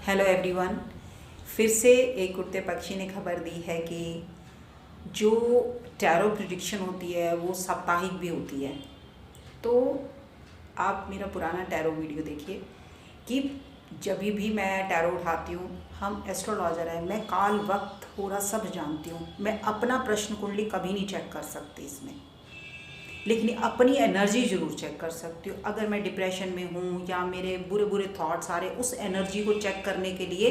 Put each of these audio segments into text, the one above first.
Hello everyone. फिर से एक उड़ते पक्षी ने खबर दी है कि जो टैरो प्रिडिक्शन होती है वो साप्ताहिक भी होती है। तो आप मेरा पुराना टैरो वीडियो देखिए कि जब भी मैं टैरो उठाती हूँ, हम एस्ट्रोलॉजर हैं, मैं काल वक्त पूरा सब जानती हूँ। मैं अपना प्रश्न कुंडली कभी नहीं चेक कर सकती इसमें, लेकिन अपनी एनर्जी ज़रूर चेक कर सकती हूँ। अगर मैं डिप्रेशन में हूँ या मेरे बुरे बुरे थॉट्स आ रहे, उस एनर्जी को चेक करने के लिए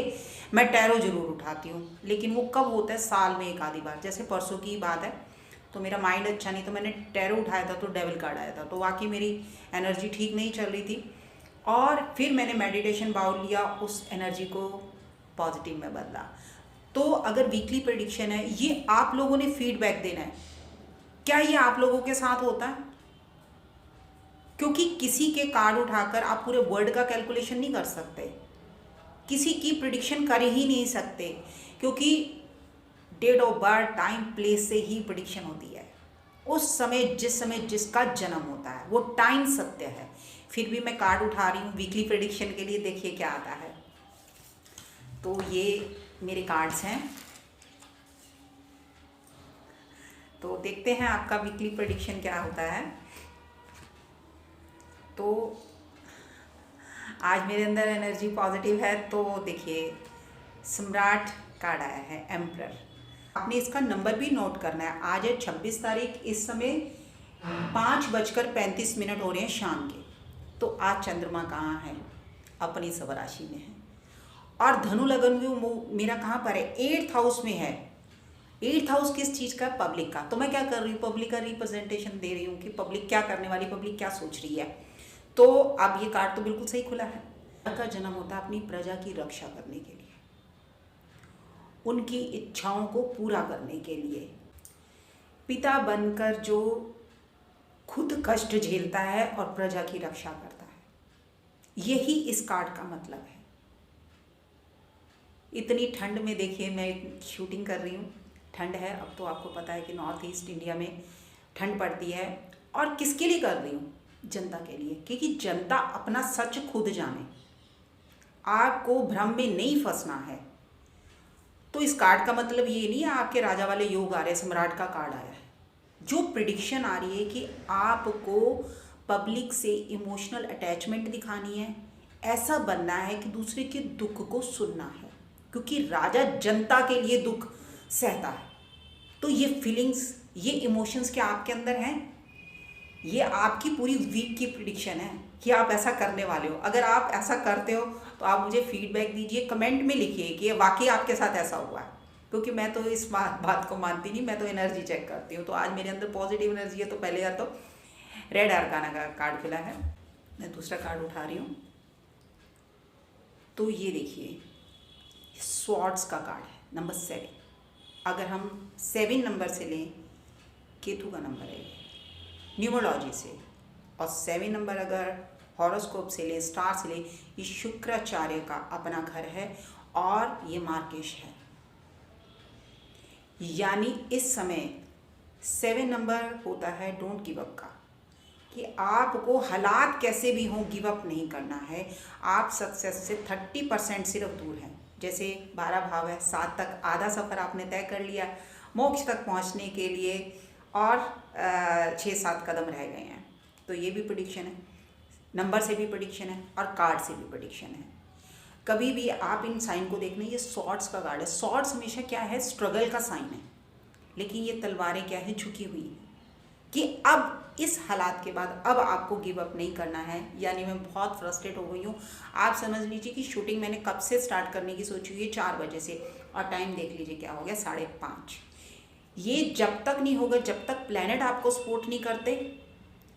मैं टैरो ज़रूर उठाती हूँ। लेकिन वो कब होता है? साल में एक आधी बार। जैसे परसों की बात है, तो मेरा माइंड अच्छा नहीं, तो मैंने टैरो उठाया था, तो डेविल कार्ड आया था, तो वाकई मेरी एनर्जी ठीक नहीं चल रही थी। और फिर मैंने मेडिटेशन बाउल लिया, उस एनर्जी को पॉजिटिव में बदला। तो अगर वीकली प्रेडिक्शन है, ये आप लोगों ने फीडबैक देना है। क्या ये आप लोगों के साथ होता है? क्योंकि किसी के कार्ड उठाकर आप पूरे वर्ल्ड का कैलकुलेशन नहीं कर सकते, किसी की प्रिडिक्शन कर ही नहीं सकते, क्योंकि date of birth, time, place से ही प्रिडिक्शन होती है। उस समय जिसका जन्म होता है वो टाइम सत्य है। फिर भी मैं कार्ड उठा रही हूँ वीकली प्रिडिक्शन के लिए। देखिए क्या आता है। तो ये मेरे कार्ड्स हैं, तो देखते हैं आपका वीकली प्रेडिक्शन क्या होता है। तो आज मेरे अंदर एनर्जी पॉजिटिव है। तो देखिए, सम्राट कार्ड आया है, एम्परर। आपने इसका नंबर भी नोट करना है। आज है 26 तारीख, इस समय 5:35 हो रहे हैं शाम के। तो आज चंद्रमा कहाँ है? अपनी स्वराशि में है। और धनु लगन भी मेरा कहाँ पर है? 8th हाउस में है। 8th हाउस किस चीज़ का? पब्लिक का। तो मैं क्या कर रही हूँ? पब्लिक का रिप्रेजेंटेशन दे रही हूँ कि पब्लिक क्या करने वाली, पब्लिक क्या सोच रही है। तो अब ये कार्ड तो बिल्कुल सही खुला है। का जन्म होता है अपनी प्रजा की रक्षा करने के लिए, उनकी इच्छाओं को पूरा करने के लिए। पिता बनकर जो खुद कष्ट झेलता है और प्रजा की रक्षा करता है, यही इस कार्ड का मतलब है। इतनी ठंड में देखिए, मैं शूटिंग कर रही हूँ, ठंड है। अब तो आपको पता है कि नॉर्थ ईस्ट इंडिया में ठंड पड़ती है। और किसके लिए कर रही हूँ? जनता के लिए, क्योंकि जनता अपना सच खुद जाने, आपको भ्रम में नहीं फंसना है। तो इस कार्ड का मतलब ये नहीं है आपके राजा वाले योग आ रहे, सम्राट का कार्ड आया है। जो प्रिडिक्शन आ रही है कि आपको पब्लिक से इमोशनल अटैचमेंट दिखानी है, ऐसा बनना है कि दूसरे के दुख को सुनना है, क्योंकि राजा जनता के लिए दुख सहता है। तो ये फीलिंग्स, ये इमोशंस क्या आपके अंदर हैं? ये आपकी पूरी वीक की प्रिडिक्शन है कि आप ऐसा करने वाले हो। अगर आप ऐसा करते हो तो आप मुझे फीडबैक दीजिए, कमेंट में लिखिए कि वाकई आपके साथ ऐसा हुआ है। क्योंकि मैं तो इस बात को मानती नहीं, मैं तो एनर्जी चेक करती हूँ। तो आज मेरे अंदर पॉजिटिव एनर्जी है। तो पहले यार तो रेड आर्काना का कार्ड खुला है, मैं दूसरा कार्ड उठा रही हूँ। तो ये देखिए, स्वॉर्ड्स का कार्ड है, नंबर 7। अगर हम 7 नंबर से लें, केतु का नंबर है न्यूमरोलॉजी से, और 7 नंबर अगर हॉरोस्कोप से ले, स्टार से ले, ये शुक्राचार्य का अपना घर है और ये मार्केश है। यानी इस समय 7 नंबर होता है डोंट गिव अप का, कि आपको हालात कैसे भी हों गिव अप नहीं करना है। आप सक्सेस से 30% सिर्फ दूर हैं। जैसे 12 भाव है, 7 तक आधा सफ़र आपने तय कर लिया मोक्ष तक पहुंचने के लिए, और 6-7 कदम रह गए हैं। तो ये भी प्रेडिक्शन है, नंबर से भी प्रेडिक्शन है और कार्ड से भी प्रेडिक्शन है। कभी भी आप इन साइन को देखना, ये सॉर्ड्स का कार्ड है। सॉर्ड्स हमेशा क्या है? स्ट्रगल का साइन है। लेकिन ये तलवारें क्या है? झुकी हुई है, कि अब इस हालात के बाद अब आपको गिव अप नहीं करना है। यानी मैं बहुत फ्रस्ट्रेट हो गई हूँ। आप समझ लीजिए कि शूटिंग मैंने कब से स्टार्ट करने की सोची हुई है, 4 बजे से, और टाइम देख लीजिए क्या हो गया, 5:30। ये जब तक नहीं होगा, जब तक प्लैनेट आपको सपोर्ट नहीं करते,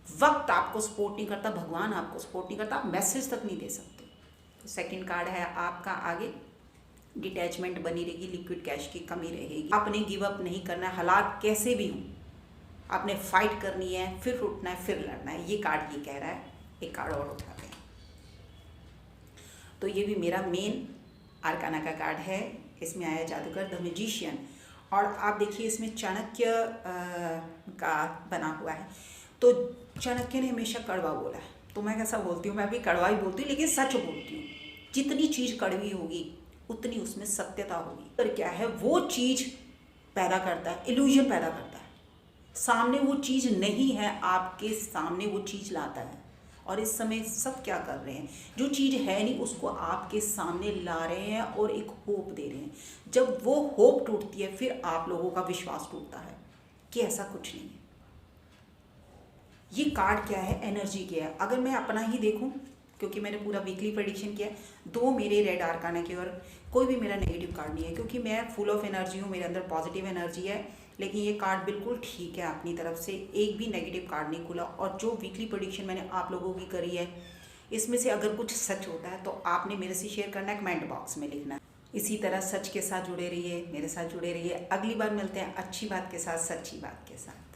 वक्त आपको सपोर्ट नहीं करता, भगवान आपको सपोर्ट नहीं करता, आप मैसेज तक नहीं दे सकते। तो सेकंड कार्ड है आपका आगे, डिटैचमेंट बनी रहेगी, लिक्विड कैश की कमी रहेगी। आपने गिव अप नहीं करना है, हालात कैसे भी हों, आपने फाइट करनी है, फिर उठना है, फिर लड़ना है। ये कार्ड ये कह रहा है। एक कार्ड और उठाते हैं। तो ये भी मेरा मेन आर्काना का कार्ड है। इसमें आया जादूगर, द मैजिशियन। और आप देखिए इसमें चाणक्य का बना हुआ है। तो चाणक्य ने हमेशा कड़वा बोला है, तो मैं कैसा बोलती हूँ? मैं भी कड़वा ही बोलती हूँ, लेकिन सच बोलती हूँ। जितनी चीज़ कड़वी होगी उतनी उसमें सत्यता होगी। पर क्या है, वो चीज़ पैदा करता है, इल्यूजन पैदा करता है। सामने वो चीज़ नहीं है, आपके सामने वो चीज़ लाता है। और इस समय सब क्या कर रहे हैं, जो चीज़ है नहीं उसको आपके सामने ला रहे हैं और एक होप दे रहे हैं। जब वो होप टूटती है फिर आप लोगों का विश्वास टूटता है कि ऐसा कुछ नहीं है। ये कार्ड क्या है, एनर्जी क्या है। अगर मैं अपना ही देखूं, क्योंकि मैंने पूरा वीकली प्रेडिक्शन किया है, 2 मेरे रेड आर्काना के और कोई भी मेरा नेगेटिव कार्ड नहीं है, क्योंकि मैं फुल ऑफ एनर्जी हूँ, मेरे अंदर पॉजिटिव एनर्जी है। लेकिन ये कार्ड बिल्कुल ठीक है, अपनी तरफ से एक भी नेगेटिव कार्ड नहीं खुला। और जो वीकली प्रेडिक्शन मैंने आप लोगों की करी है, इसमें से अगर कुछ सच होता है तो आपने मेरे से शेयर करना है, कमेंट बॉक्स में लिखना है। इसी तरह सच के साथ जुड़े रहिए, मेरे साथ जुड़े रहिए। अगली बार मिलते हैं अच्छी बात के साथ, सच्ची बात के साथ।